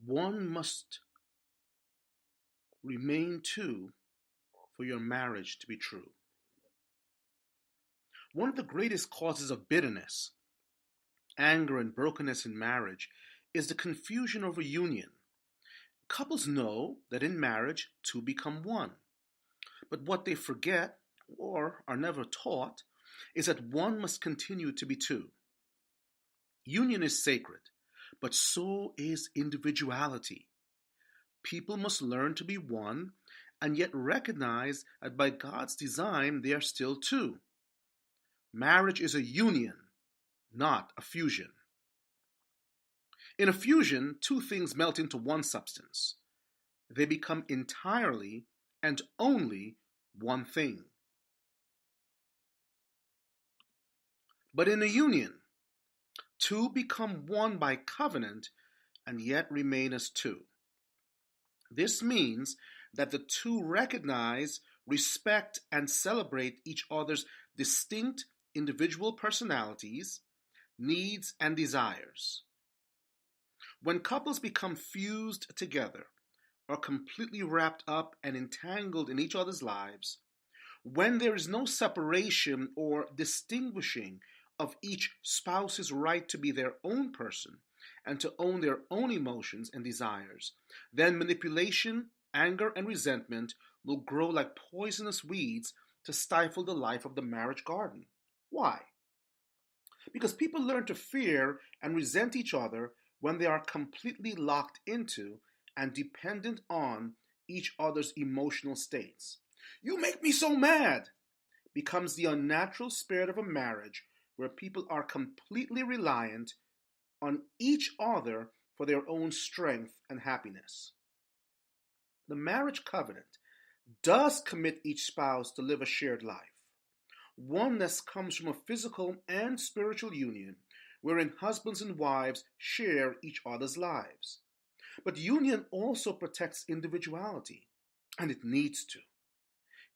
One must remain two for your marriage to be true. One of the greatest causes of bitterness, anger, and brokenness in marriage is the confusion over union. Couples know that in marriage, two become one. But what they forget, or are never taught, is that one must continue to be two. Union is sacred, but so is individuality. People must learn to be one and yet recognize that by God's design they are still two. Marriage is a union, not a fusion. In a fusion, two things melt into one substance. They become entirely and only one thing. But in a union, two become one by covenant and yet remain as two. This means that the two recognize, respect, and celebrate each other's distinct individual personalities, needs, and desires. When couples become fused together, or completely wrapped up and entangled in each other's lives, when there is no separation or distinguishing of each spouse's right to be their own person and to own their own emotions and desires, then manipulation, anger, and resentment will grow like poisonous weeds to stifle the life of the marriage garden. Why? Because people learn to fear and resent each other when they are completely locked into and dependent on each other's emotional states. "You make me so mad" becomes the unnatural spirit of a marriage where people are completely reliant on each other for their own strength and happiness. The marriage covenant does commit each spouse to live a shared life. Oneness comes from a physical and spiritual union wherein husbands and wives share each other's lives. But union also protects individuality, and it needs to.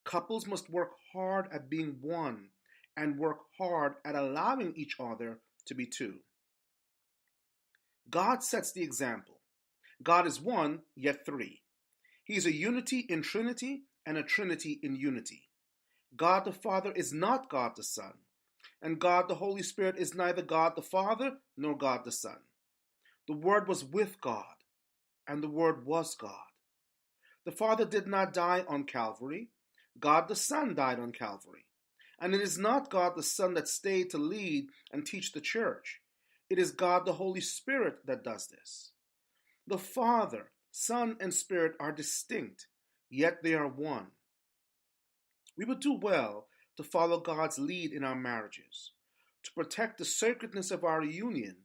Couples must work hard at being one and work hard at allowing each other to be two. God sets the example. God is one, yet three. He is a unity in Trinity and a Trinity in unity. God the Father is not God the Son, and God the Holy Spirit is neither God the Father nor God the Son. The Word was with God, and the Word was God. The Father did not die on Calvary. God the Son died on Calvary. And it is not God the Son that stayed to lead and teach the church. It is God the Holy Spirit that does this. The Father, Son, and Spirit are distinct, yet they are one. We would do well to follow God's lead in our marriages, to protect the sacredness of our union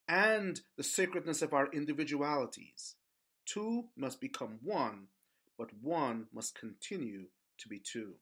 and the sacredness of our individualities. Two must become one, but one must continue to be two.